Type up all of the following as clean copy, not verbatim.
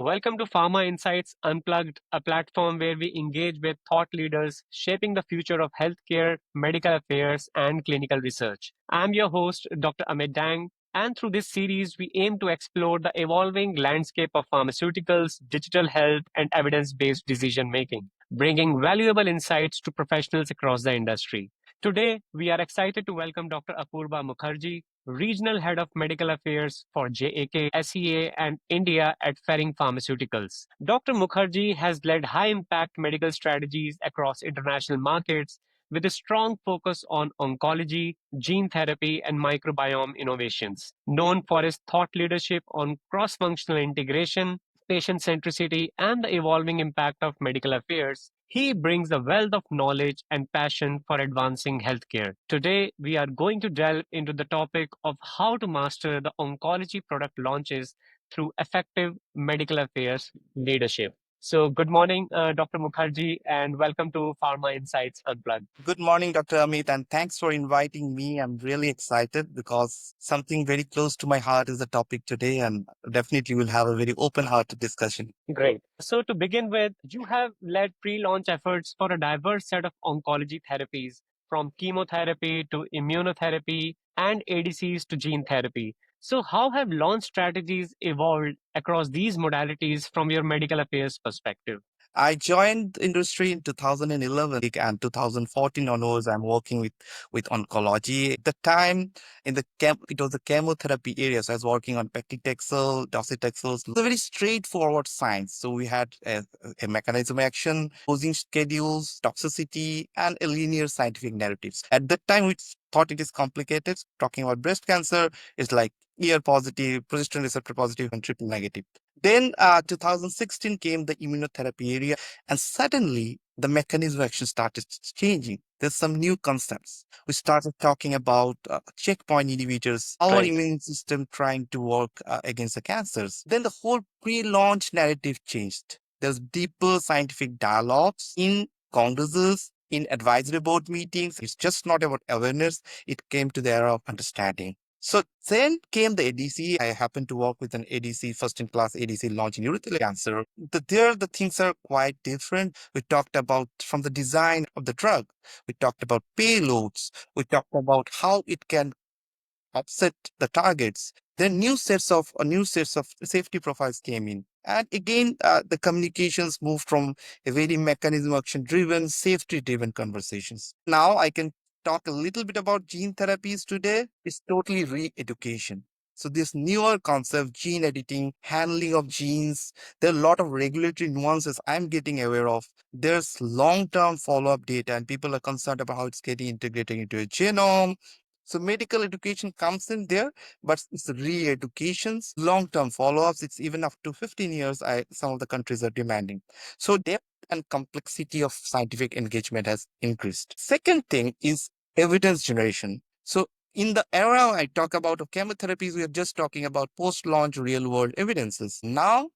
Welcome to Pharma Insights Unplugged, a platform where we engage with thought leaders shaping the future of healthcare, medical affairs, and clinical research. I'm your host, Dr. Amit Dang, and through this series, we aim to explore the evolving landscape of pharmaceuticals, digital health, and evidence based decision making, bringing valuable insights to professionals across the industry. Today, we are excited to welcome Dr. Apurba Mukherjee, Regional Head of Medical Affairs for JAK SEA and India at Ferring Pharmaceuticals. Dr. Mukherjee has led high impact medical strategies across international markets with a strong focus on oncology, gene therapy, and microbiome innovations. Known for his thought leadership on cross functional integration, patient centricity, and the evolving impact of medical affairs, he brings a wealth of knowledge and passion for advancing healthcare. Today, we are going to delve into the topic of how to master the oncology product launches through effective medical affairs leadership. So, good morning, Dr. Mukherjee, and welcome to Pharma Insights Unplugged. Good morning, Dr. Amit, and thanks for inviting me. I'm really excited because something very close to my heart is the topic today, and definitely we'll have a very open hearted discussion. Great. So, to begin with, you have led pre launch efforts for a diverse set of oncology therapies, from chemotherapy to immunotherapy and ADCs to gene therapy. So, how have launch strategies evolved across these modalities from your medical affairs perspective? I joined the industry in 2011 and 2014 onwards. I'm working with oncology. At the time, it was the chemotherapy area. So I was working on paclitaxel, docetaxel. It's a very straightforward science. So we had a mechanism of action, dosing schedules, toxicity, and a linear scientific narratives. At that time, we thought it is complicated. Talking about breast cancer, it's like ER positive, progesterone receptor positive, and triple negative. Then 2016 came the immunotherapy area, and suddenly the mechanism of action started changing. There's some new concepts. We started talking about checkpoint inhibitors, our Right. immune system trying to work against the cancers. Then the whole pre-launch narrative changed. There's deeper scientific dialogues in congresses, in advisory board meetings. It's just not about awareness. It came to the era of understanding. So then came the ADC. I happened to work with an ADC, first in class ADC launch in urothelial cancer. There, the things are quite different. We talked about from the design of the drug. We talked about payloads. We talked about how it can offset the targets. Then new sets of safety profiles came in. And again, the communications moved from a very mechanism action driven, safety driven conversations. Now I can talk a little bit about gene therapies today. It's totally re-education. So this newer concept, gene editing, handling of genes, there are a lot of regulatory nuances I'm getting aware of. There's long-term follow-up data and people are concerned about how it's getting integrated into a genome. So medical education comes in there, but it's re-educations, long-term follow-ups. It's even up to 15 years. Some of the countries are demanding. So depth and complexity of scientific engagement has increased. Second thing is evidence generation. So in the era I talk about of chemotherapies, we are just talking about post-launch real-world evidences. Now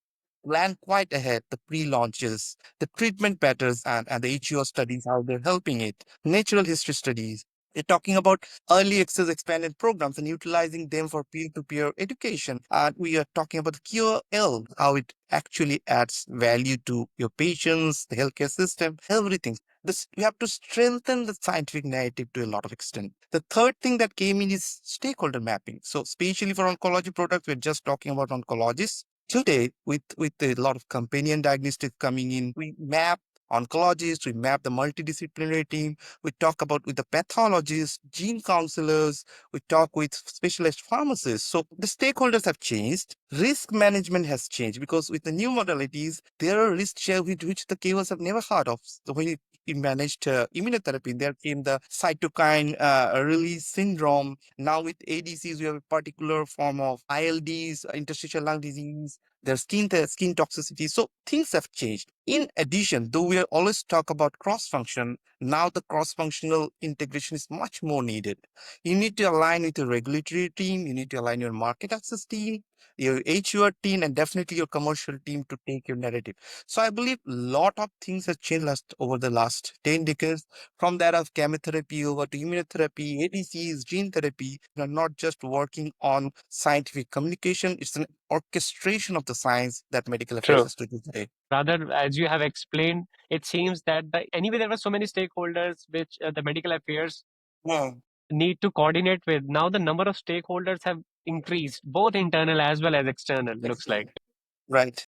plan quite ahead the pre-launches, the treatment patterns, and the HEO studies, how they're helping it, natural history studies. We're talking about early access expanded programs and utilizing them for peer-to-peer education. And we are talking about the QOL, how it actually adds value to your patients, the healthcare system, everything. We have to strengthen the scientific narrative to a lot of extent. The third thing that came in is stakeholder mapping. So, especially for oncology products, we're just talking about oncologists. Today, with a lot of companion diagnostics coming in, we map oncologists, we map the multidisciplinary team, we talk about with the pathologists, gene counselors, we talk with specialized pharmacists. So the stakeholders have changed. Risk management has changed because with the new modalities, there are risks share which the KOLs have never heard of. So when we managed immunotherapy, there came the cytokine release syndrome. Now with ADCs, we have a particular form of ILDs, interstitial lung disease, their skin toxicity. So things have changed. In addition, though we always talk about cross function, now the cross functional integration is much more needed. You need to align with your regulatory team. You need to align your market access team. your HR team, and definitely your commercial team to take your narrative. So I believe a lot of things have changed over the last 10 decades, from that of chemotherapy over to immunotherapy, ADCs, gene therapy. They're not just working on scientific communication, it's an orchestration of the science that medical affairs True. has to do today. Rather, as you have explained, it seems that anyway there were so many stakeholders which the medical affairs Yeah, need to coordinate with. Now the number of stakeholders have increased, both internal as well as external. Looks like. right.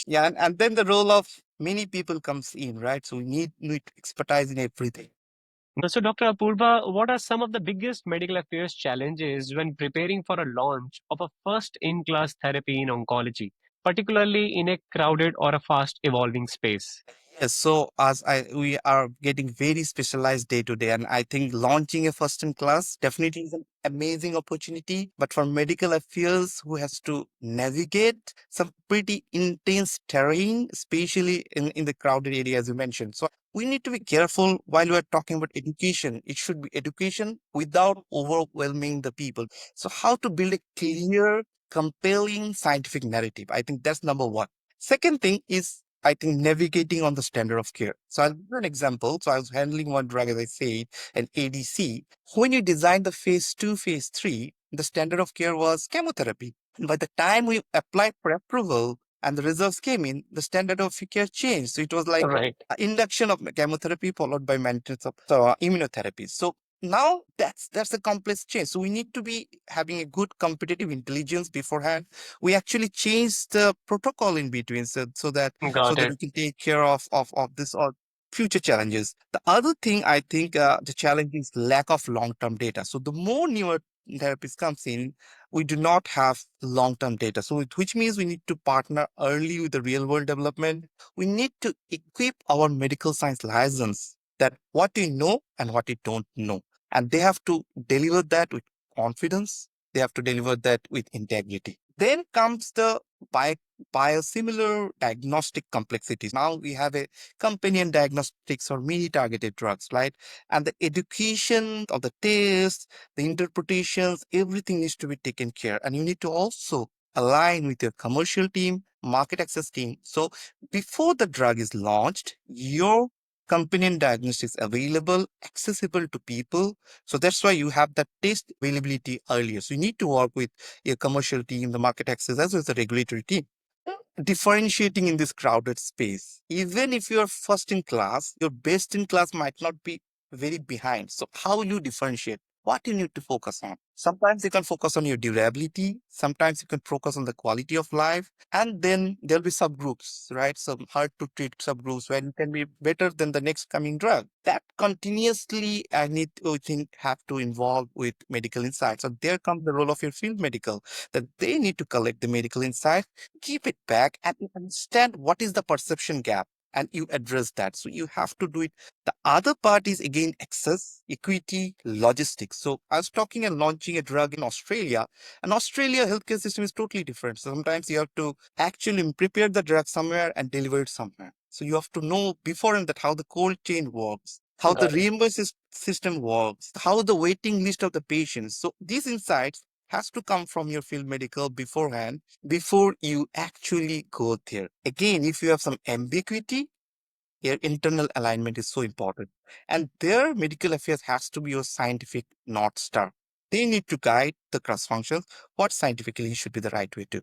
Yeah, and then the role of many people comes in, right? So we need expertise in everything. So, Dr. Apurva, what are some of the biggest medical affairs challenges when preparing for a launch of a first-in-class therapy in oncology, particularly in a crowded or a fast-evolving space? Yes, so as we are getting very specialized day to day, and I think launching a first in class definitely is an amazing opportunity. But for medical affairs, who has to navigate some pretty intense terrain, especially in the crowded area, as you mentioned. So we need to be careful while we are talking about education. It should be education without overwhelming the people. So how to build a clear, compelling scientific narrative? I think that's number one. Second thing is, I think, navigating on the standard of care. So I'll give you an example. So I was handling one drug, as I said, an ADC. When you designed the phase two, phase three, the standard of care was chemotherapy. And by the time we applied for approval and the results came in, the standard of care changed. So it was like Right. induction of chemotherapy followed by maintenance of immunotherapy. So now that's a complex change. So we need to be having a good competitive intelligence beforehand. We actually changed the protocol in between, so Got that it. we can take care of this or future challenges. The other thing, I think, the challenge is lack of long-term data. So the more newer therapies comes in, we do not have long-term data. So which means we need to partner early with the real-world development. We need to equip our medical science license that what you know and what you don't know. And they have to deliver that with confidence. They have to deliver that with integrity. Then comes the bio biosimilar diagnostic complexities. Now we have a companion diagnostics or mini targeted drugs, right? And the education of the tests, the interpretations, everything needs to be taken care. And you need to also align with your commercial team, market access team. So before the drug is launched, your companion diagnostics available, accessible to people. So that's why you have that test availability earlier. So you need to work with your commercial team, the market access, as well as the regulatory team. Differentiating in this crowded space. Even if you're first in class, your best in class might not be very behind. So how will you differentiate? What you need to focus on? Sometimes you can focus on your durability. Sometimes you can focus on the quality of life. And then there'll be subgroups, right? Some hard to treat subgroups where you can be better than the next coming drug. That continuously I need to think have to involve with medical insights. So there comes the role of your field medical, that they need to collect the medical insight, keep it back, and you understand what is the perception gap, and you address that. So you have to do it. The other part is again access, equity, logistics. So I was talking and launching a drug in Australia, and Australia healthcare system is totally different. So sometimes you have to actually prepare the drug somewhere and deliver it somewhere. So you have to know beforehand that how the cold chain works, how the Got it. reimbursement system works, how the waiting list of the patients. So these insights has to come from your field medical beforehand before you actually go there. Again, if you have some ambiguity, your internal alignment is so important. And their medical affairs has to be your scientific North Star. They need to guide the cross functions, what scientifically should be the right way to.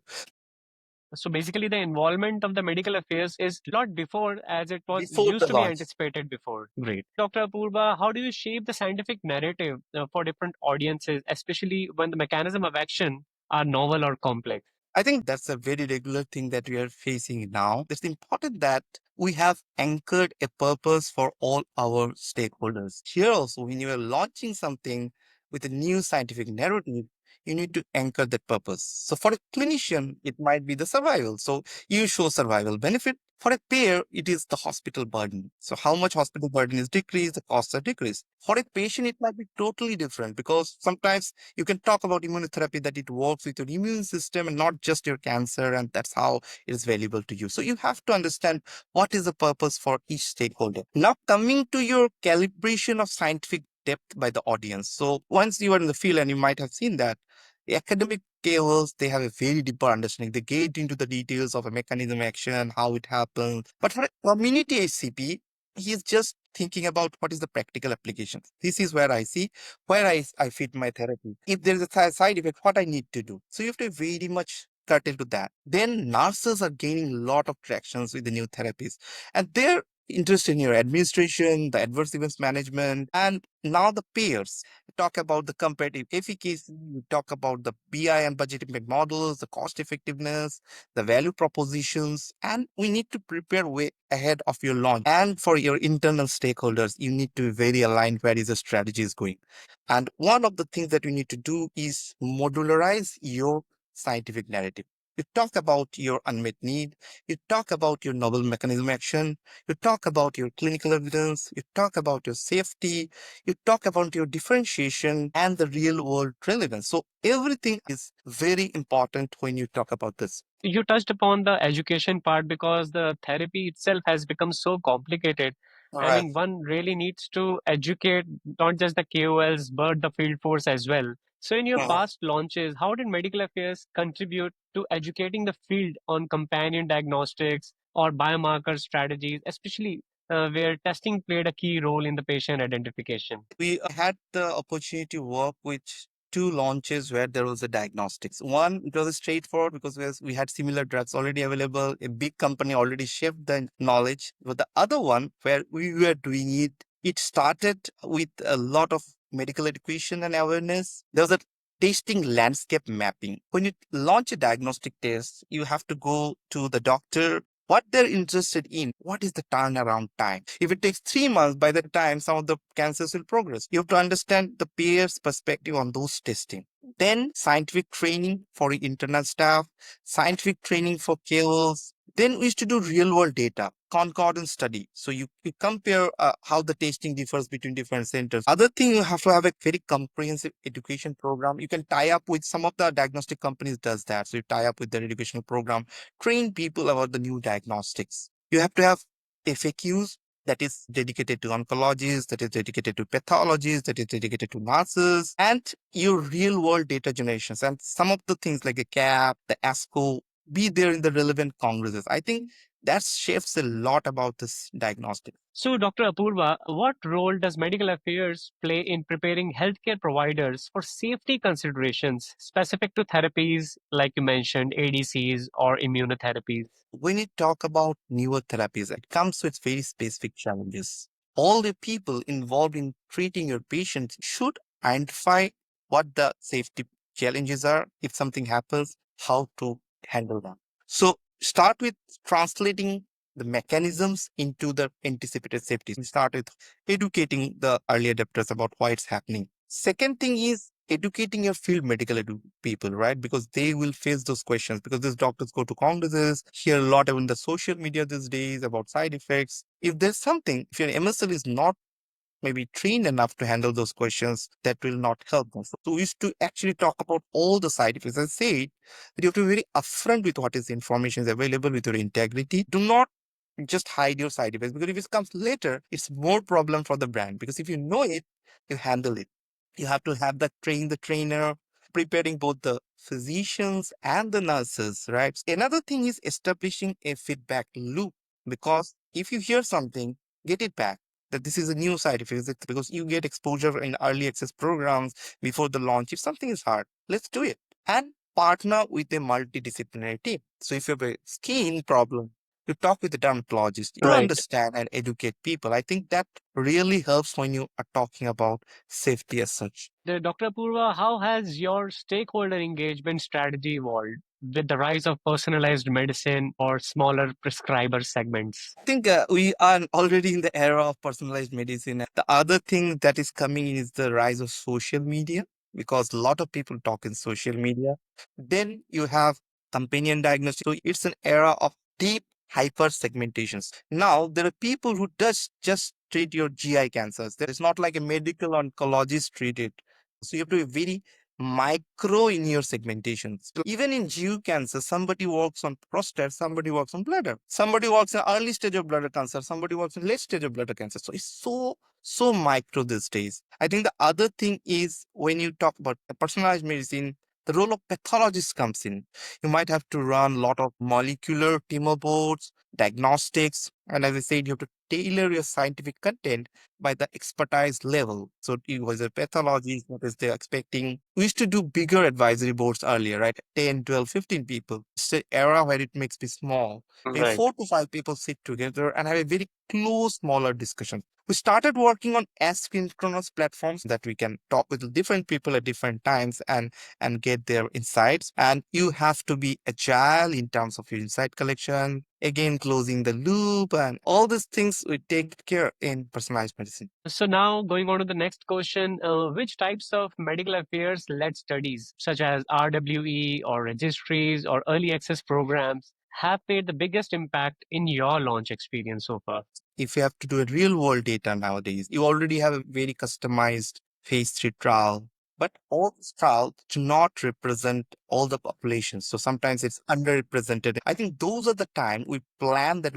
So basically, the involvement of the medical affairs is a lot before as it was Before used the to be launch. anticipated before. Great. Dr. Apurva, how do you shape the scientific narrative for different audiences, especially when the mechanism of action are novel or complex? I think that's a very regular thing that we are facing now. It's important that we have anchored a purpose for all our stakeholders. Here also, when you are launching something with a new scientific narrative, you need to anchor that purpose. So for a clinician, it might be the survival. So you show survival benefit. For a payer, it is the hospital burden. So how much hospital burden is decreased, the costs are decreased. For a patient, it might be totally different, because sometimes you can talk about immunotherapy, that it works with your immune system and not just your cancer, and that's how it is valuable to you. So you have to understand what is the purpose for each stakeholder. Now coming to your calibration of scientific depth by the audience. So once you are in the field, and you might have seen that the academic KOLs, they have a very deeper understanding. They get into the details of a mechanism action, how it happens. But for a community HCP, he's just thinking about what is the practical application. This is where I see where I fit my therapy. If there is a side effect, what I need to do. So you have to be very much curtain to that. Then nurses are gaining a lot of tractions with the new therapies. And they're interested in your administration, the adverse events management, and now the payers. We talk about the comparative efficacy, we talk about the BI and budget impact models, the cost effectiveness, the value propositions, and we need to prepare way ahead of your launch. And for your internal stakeholders, you need to be very aligned where is the strategy is going. And one of the things that we need to do is modularize your scientific narrative. You talk about your unmet need, you talk about your novel mechanism action, you talk about your clinical evidence, you talk about your safety, you talk about your differentiation and the real world relevance. So everything is very important when you talk about this. You touched upon the education part because the therapy itself has become so complicated. All I right. mean, one really needs to educate not just the KOLs, but the field force as well. So, in your past launches, how did medical affairs contribute to educating the field on companion diagnostics or biomarker strategies, especially where testing played a key role in the patient identification? We had the opportunity to work with two launches where there was a diagnostics. One, it was straightforward because we had similar drugs already available. A big company already shared the knowledge. But the other one where we were doing it, it started with a lot of medical education and awareness. There was a testing landscape mapping. When you launch a diagnostic test, you have to go to the doctor, what they're interested in, what is the turnaround time. If it takes 3 months, by the time some of the cancers will progress, you have to understand the payer's perspective on those testing. Then scientific training for internal staff, scientific training for KOLs. Then we used to do real world data, concordance study. So you compare how the testing differs between different centers. Other thing, you have to have a very comprehensive education program. You can tie up with some of the diagnostic companies does that. So you tie up with their educational program, train people about the new diagnostics. You have to have FAQs that is dedicated to oncologists, that is dedicated to pathologists, that is dedicated to nurses, and your real world data generations. And some of the things like the CAP, the ASCO, be there in the relevant congresses. I think that shapes a lot about this diagnostic. So, Dr. Apurva, what role does medical affairs play in preparing healthcare providers for safety considerations specific to therapies like you mentioned, ADCs or immunotherapies? When you talk about newer therapies, it comes with very specific challenges. All the people involved in treating your patients should identify what the safety challenges are. If something happens, how to handle them. So start with translating the mechanisms into the anticipated safety. We start with educating the early adopters about why it's happening. Second thing is educating your field medical people, right? Because they will face those questions because these doctors go to congresses, hear a lot in the social media these days about side effects. If there's something, if your MSL is not maybe trained enough to handle those questions, that will not help them. So we used to actually talk about all the side effects. I say that you have to be very upfront with what is the information is available with your integrity. Do not just hide your side effects because if it comes later, it's more problem for the brand because if you know it, you handle it. You have to have that train the trainer, preparing both the physicians and the nurses, right? Another thing is establishing a feedback loop because if you hear something, get it back. That this is a new side effect it's because you get exposure in early access programs before the launch. If something is hard, let's do it. And partner with a multidisciplinary team. So if you have a skin problem, you talk with the dermatologist, you Right. understand and educate people. I think that really helps when you are talking about safety as such. Dr. Apurva, how has your stakeholder engagement strategy evolved with the rise of personalized medicine or smaller prescriber segments? I think we are already in the era of personalized medicine. The other thing that is coming in is the rise of social media because a lot of people talk in social media. Then you have companion diagnostics. So it's an era of deep hyper segmentations. Now there are people who just treat your GI cancers. There is not like a medical oncologist treat it. So you have to be very micro in your segmentations. So even in GU cancer, somebody works on prostate, somebody works on bladder, somebody works in early stage of bladder cancer, somebody works in late stage of bladder cancer. So it's so micro these days. I think the other thing is when you talk about personalized medicine, the role of pathologist comes in. You might have to run a lot of molecular tumor boards, diagnostics, and as I said, you have to tailor your scientific content by the expertise level. So it was a pathologist, what is they expecting. We used to do bigger advisory boards earlier, right? 10, 12, 15 people. It's an era where it makes me small. Where Right. 4 to 5 people sit together and have a very close, smaller discussion. We started working on asynchronous platforms that we can talk with different people at different times and get their insights. And you have to be agile in terms of your insight collection, again, closing the loop, and all these things we take care in personalized medicine. So now going on to the next question, which types of medical affairs led studies such as RWE or registries or early access programs have made the biggest impact in your launch experience so far? If you have to do a real world data nowadays, you already have a very customized phase 3 trial. But all these trials do not represent all the population. So sometimes it's underrepresented. I think those are the time we plan that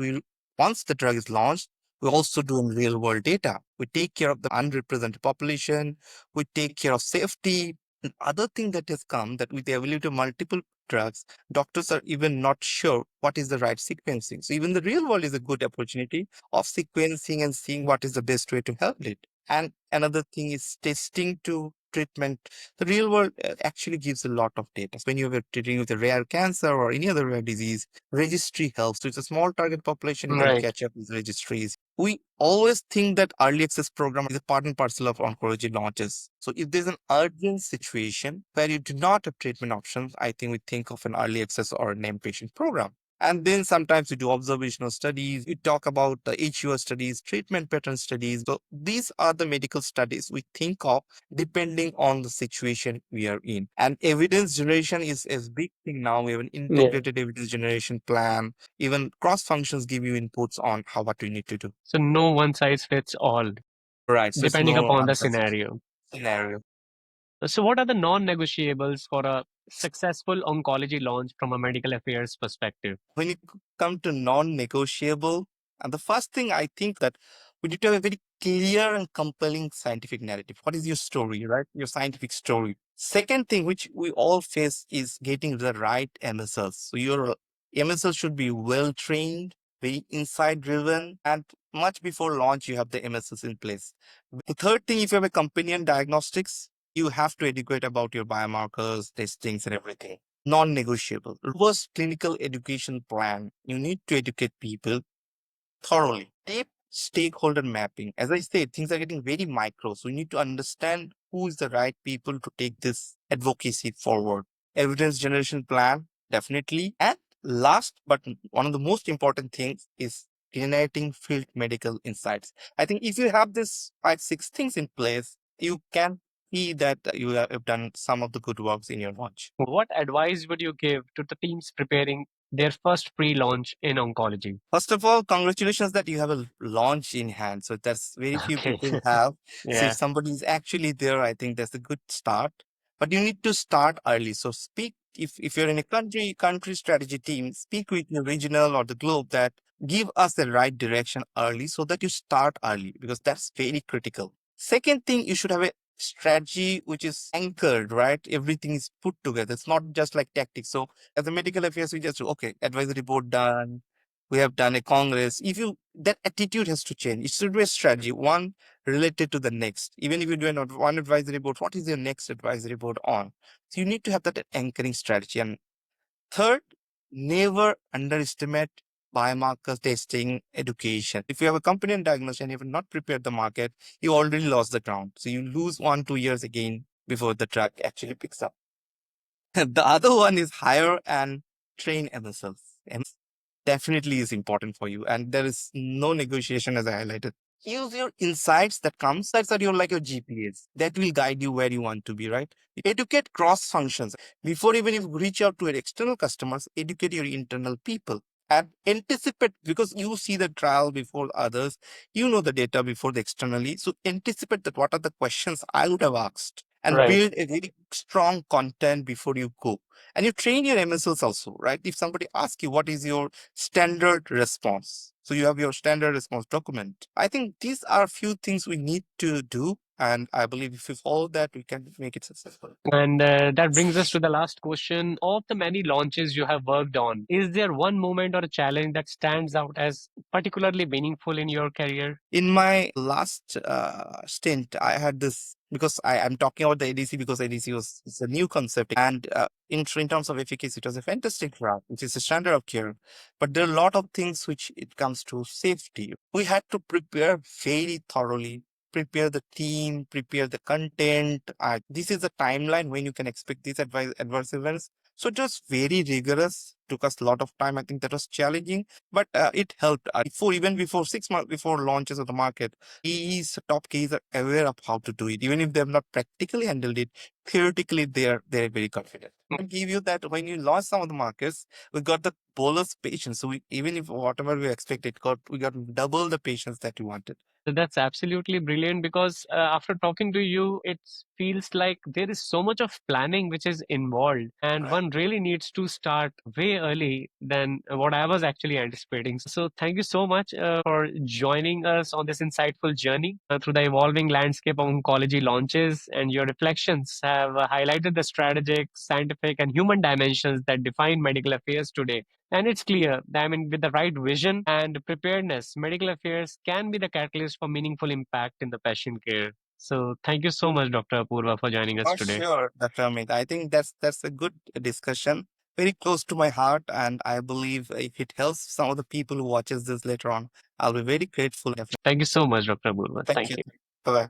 once the drug is launched, we also do in real world data. We take care of the underrepresented population. We take care of safety. And other thing that has come that with the availability of multiple drugs, doctors are even not sure what is the right sequencing. So even the real world is a good opportunity of sequencing and seeing what is the best way to help it. And another thing is testing to treatment. The real world actually gives a lot of data. When you are treating with a rare cancer or any other rare disease, registry helps. So it's a small target population, you can Right. catch up with registries. We always think that early access program is a part and parcel of oncology launches. So if there's an urgent situation where you do not have treatment options, I think we think of an early access or a named patient program. And then sometimes we do observational studies. We talk about the HUO studies, treatment pattern studies. So these are the medical studies we think of depending on the situation we are in. And evidence generation is a big thing now. We have an Yeah. integrated evidence generation plan. Even cross functions give you inputs on how what you need to do. So no one size fits all, Right. So it's depending no upon the answer scenario. scenario. So what are the non-negotiables for a successful oncology launch from a medical affairs perspective? When you come to non-negotiable, and the first thing I think that we need to have a very clear and compelling scientific narrative. What is your story, right? Your scientific story. Second thing, which we all face, is getting the right MSLs. So your MSL should be well trained, very insight driven, and much before launch, you have the MSLs in place. The third thing, if you have a companion diagnostics, you have to educate about your biomarkers, testings, and everything. Non-negotiable. Robust clinical education plan. You need to educate people thoroughly. Deep stakeholder mapping. As I said, things are getting very micro. So you need to understand who is the right people to take this advocacy forward. Evidence generation plan, definitely. And last, but one of the most important things is generating field medical insights. I think if you have this 5, 6 things in place, you can see that you have done some of the good works in your launch. What advice would you give to the teams preparing their first pre-launch in oncology? First of all, congratulations that you have a launch in hand. So that's very few Okay. people have. So if Yeah. somebody is actually there, I think that's a good start. But you need to start early. So speak if you're in a country strategy team, speak with your regional or the globe that give us the right direction early so that you start early because that's very critical. Second thing, you should have a strategy which is anchored, right? Everything is put together. It's not just like tactics. So as a medical affairs, we just do, okay, advisory board done, we have done a congress. If you that attitude has to change. It should be a strategy, one related to the next. Even if you do one advisory board, what is your next advisory board on? So you need to have that anchoring strategy. And third, never underestimate biomarker testing education. If you have a company and diagnosis and you have not prepared the market, you already lost the ground. So you lose 1, 2 years again before the drug actually picks up. The other one is hire and train MSLs. Definitely is important for you. And there is no negotiation as I highlighted. Use your insights that comes, that's are your like your GPS that will guide you where you want to be, right? Educate cross functions. Before even if you reach out to your external customers, educate your internal people and anticipate because you see the trial before others, you know the data before the externally. So anticipate that what are the questions I would have asked and Right. build a very strong content before you go. And you train your MSLs also, right? If somebody asks you what is your standard response, so you have your standard response document. I think these are a few things we need to do And I believe if we follow that, we can make it successful. And that brings us to the last question. Of the many launches you have worked on, is there one moment or a challenge that stands out as particularly meaningful in your career? In my last stint, I had this because I'm talking about the ADC because ADC was it's a new concept, and in terms of efficacy, it was a fantastic drug, which is a standard of care. But there are a lot of things which it comes to safety. We had to prepare very thoroughly. Prepare the team, prepare the content. This is the timeline when you can expect these adverse events. So just very rigorous. Took us a lot of time. I think that was challenging, but it helped. Even before 6 months before launches of the market, these top Ks are aware of how to do it. Even if they have not practically handled it, theoretically they're very confident. I give you that when you launch some of the markets, we got the bolus patients. So even if whatever we expected, we got double the patients that we wanted. So that's absolutely brilliant because after talking to you, it feels like there is so much of planning which is involved, and Right. one really needs to start way early than what I was actually anticipating. So, thank you so much for joining us on this insightful journey through the evolving landscape of oncology launches, and your reflections have highlighted the strategic, scientific, and human dimensions that define medical affairs today. And it's clear that, I mean, with the right vision and preparedness, medical affairs can be the catalyst for meaningful impact in the patient care. So, thank you so much, Dr. Apurva, for joining us For today. sure, Dr. Amit. I think that's a good discussion. Very close to my heart, and I believe if it helps some of the people who watches this later on, I'll be very grateful. Definitely. Thank you so much, Dr. Apurva. Thank Thank you. you. Bye bye.